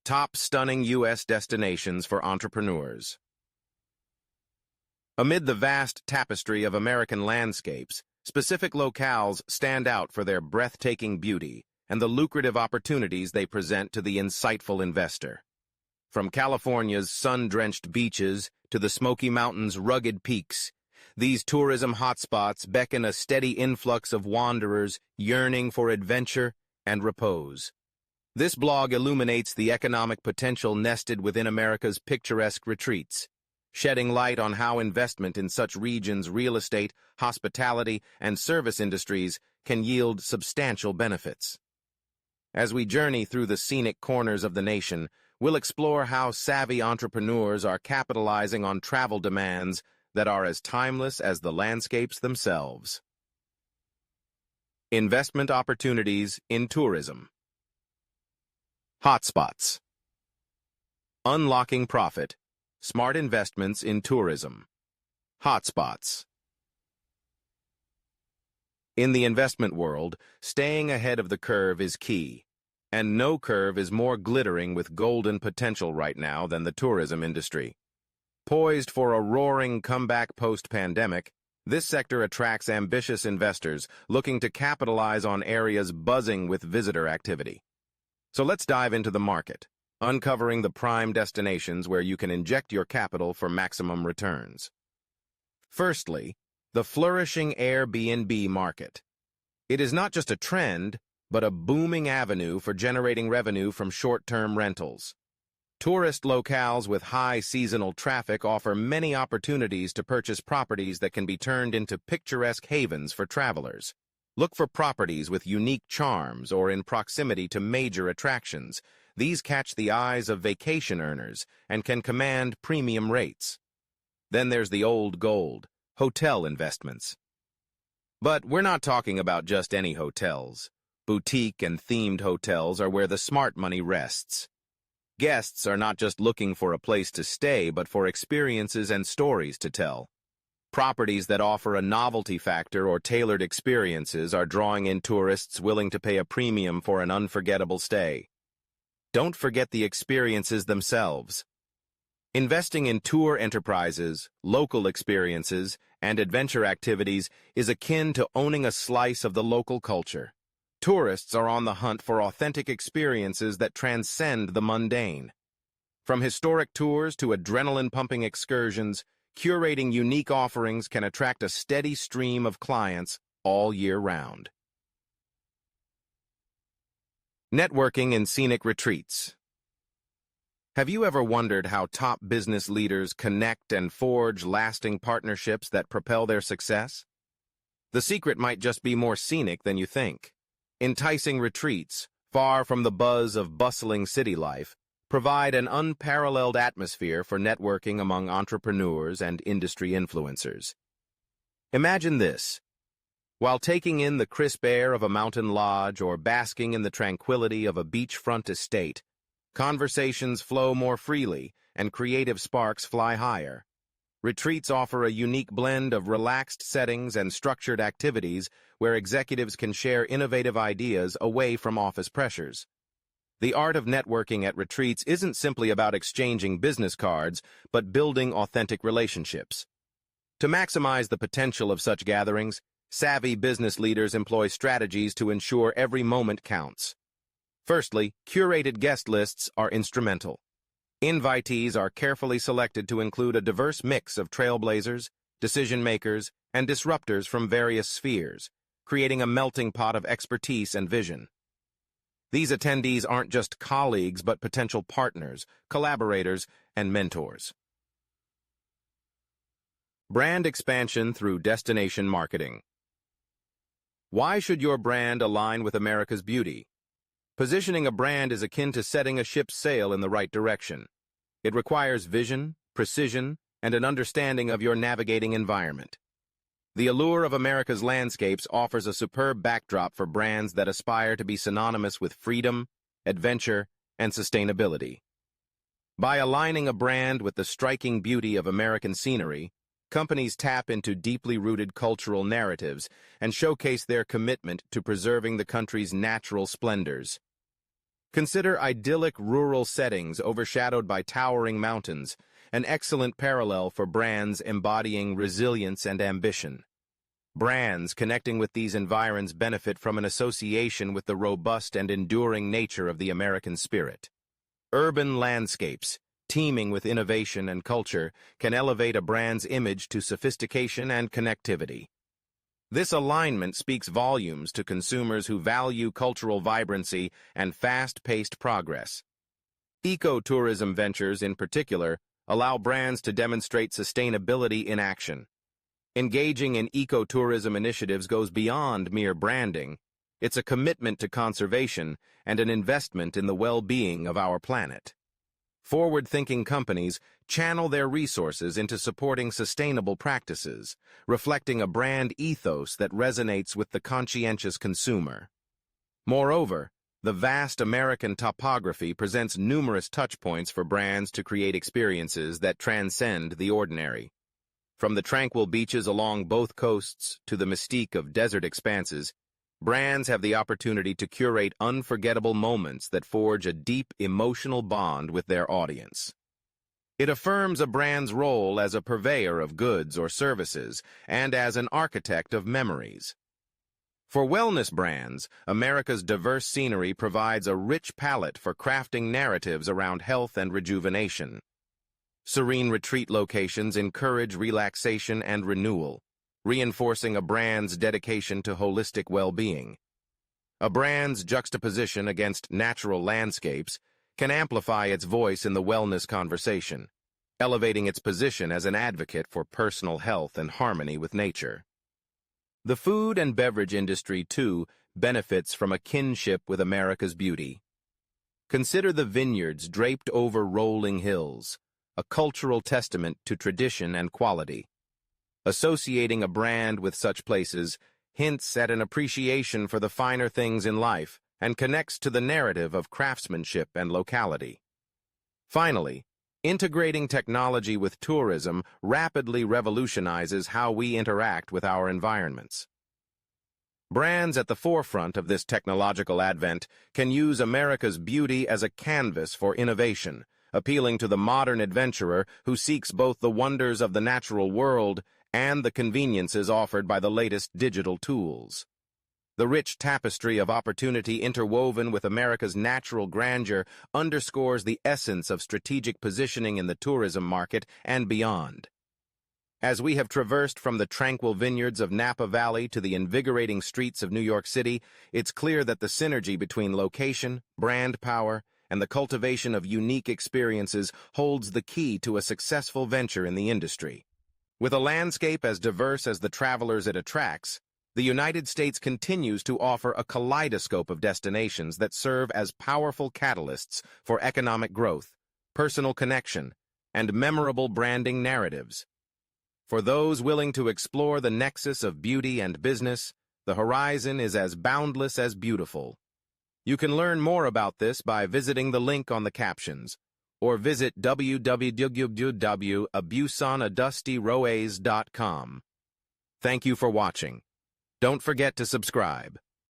Top stunning U.S. destinations for entrepreneurs. Amid the vast tapestry of American landscapes, specific locales stand out for their breathtaking beauty and the lucrative opportunities they present to the insightful investor. From California's sun-drenched beaches to the Smoky Mountains' rugged peaks, these tourism hotspots beckon a steady influx of wanderers yearning for adventure and repose. This blog illuminates the economic potential nested within America's picturesque retreats, shedding light on how investment in such regions' real estate, hospitality, and service industries can yield substantial benefits. As we journey through the scenic corners of the nation, we'll explore how savvy entrepreneurs are capitalizing on travel demands that are as timeless as the landscapes themselves. Investment opportunities in tourism. Hotspots. Unlocking profit. Smart investments in tourism. Hotspots. In the investment world, staying ahead of the curve is key, and no curve is more glittering with golden potential right now than the tourism industry. Poised for a roaring comeback post-pandemic, this sector attracts ambitious investors looking to capitalize on areas buzzing with visitor activity. So let's dive into the market, uncovering the prime destinations where you can inject your capital for maximum returns. Firstly, the flourishing Airbnb market. It is not just a trend, but a booming avenue for generating revenue from short-term rentals. Tourist locales with high seasonal traffic offer many opportunities to purchase properties that can be turned into picturesque havens for travelers. Look for properties with unique charms or in proximity to major attractions. These catch the eyes of vacation earners and can command premium rates. Then there's the old gold, hotel investments. But we're not talking about just any hotels. Boutique and themed hotels are where the smart money rests. Guests are not just looking for a place to stay, but for experiences and stories to tell. Properties that offer a novelty factor or tailored experiences are drawing in tourists willing to pay a premium for an unforgettable stay. Don't forget the experiences themselves. Investing in tour enterprises, local experiences, and adventure activities is akin to owning a slice of the local culture. Tourists are on the hunt for authentic experiences that transcend the mundane. From historic tours to adrenaline-pumping excursions, curating unique offerings can attract a steady stream of clients all year round. Networking in scenic retreats. Have you ever wondered how top business leaders connect and forge lasting partnerships that propel their success? The secret might just be more scenic than you think. Enticing retreats, far from the buzz of bustling city life, provide an unparalleled atmosphere for networking among entrepreneurs and industry influencers. Imagine this. While taking in the crisp air of a mountain lodge or basking in the tranquility of a beachfront estate, conversations flow more freely and creative sparks fly higher. Retreats offer a unique blend of relaxed settings and structured activities where executives can share innovative ideas away from office pressures. The art of networking at retreats isn't simply about exchanging business cards, but building authentic relationships. To maximize the potential of such gatherings, savvy business leaders employ strategies to ensure every moment counts. Firstly, curated guest lists are instrumental. Invitees are carefully selected to include a diverse mix of trailblazers, decision-makers, and disruptors from various spheres, creating a melting pot of expertise and vision. These attendees aren't just colleagues, but potential partners, collaborators, and mentors. Brand expansion through destination marketing. Why should your brand align with America's beauty? Positioning a brand is akin to setting a ship's sail in the right direction. It requires vision, precision, and an understanding of your navigating environment. The allure of America's landscapes offers a superb backdrop for brands that aspire to be synonymous with freedom, adventure, and sustainability. By aligning a brand with the striking beauty of American scenery, companies tap into deeply rooted cultural narratives and showcase their commitment to preserving the country's natural splendors. Consider idyllic rural settings overshadowed by towering mountains, an excellent parallel for brands embodying resilience and ambition. Brands connecting with these environs benefit from an association with the robust and enduring nature of the American spirit. Urban landscapes, teeming with innovation and culture, can elevate a brand's image to sophistication and connectivity. This alignment speaks volumes to consumers who value cultural vibrancy and fast-paced progress. Ecotourism ventures, in particular, allow brands to demonstrate sustainability in action. Engaging in ecotourism initiatives goes beyond mere branding. It's a commitment to conservation and an investment in the well-being of our planet. Forward-thinking companies channel their resources into supporting sustainable practices, reflecting a brand ethos that resonates with the conscientious consumer. Moreover, the vast American topography presents numerous touchpoints for brands to create experiences that transcend the ordinary. From the tranquil beaches along both coasts to the mystique of desert expanses, brands have the opportunity to curate unforgettable moments that forge a deep emotional bond with their audience. It affirms a brand's role as a purveyor of goods or services and as an architect of memories. For wellness brands, America's diverse scenery provides a rich palette for crafting narratives around health and rejuvenation. Serene retreat locations encourage relaxation and renewal, reinforcing a brand's dedication to holistic well-being. A brand's juxtaposition against natural landscapes can amplify its voice in the wellness conversation, elevating its position as an advocate for personal health and harmony with nature. The food and beverage industry, too, benefits from a kinship with America's beauty. Consider the vineyards draped over rolling hills, a cultural testament to tradition and quality. Associating a brand with such places hints at an appreciation for the finer things in life and connects to the narrative of craftsmanship and locality. Finally, integrating technology with tourism rapidly revolutionizes how we interact with our environments. Brands at the forefront of this technological advent can use America's beauty as a canvas for innovation, appealing to the modern adventurer who seeks both the wonders of the natural world and the conveniences offered by the latest digital tools. The rich tapestry of opportunity interwoven with America's natural grandeur underscores the essence of strategic positioning in the tourism market and beyond. As we have traversed from the tranquil vineyards of Napa Valley to the invigorating streets of New York City, it's clear that the synergy between location, brand power, and the cultivation of unique experiences holds the key to a successful venture in the industry. With a landscape as diverse as the travelers it attracts, the United States continues to offer a kaleidoscope of destinations that serve as powerful catalysts for economic growth, personal connection, and memorable branding narratives. For those willing to explore the nexus of beauty and business, the horizon is as boundless as beautiful. You can learn more about this by visiting the link on the captions, or visit www.abusonadustyroes.com. Thank you for watching. Don't forget to subscribe.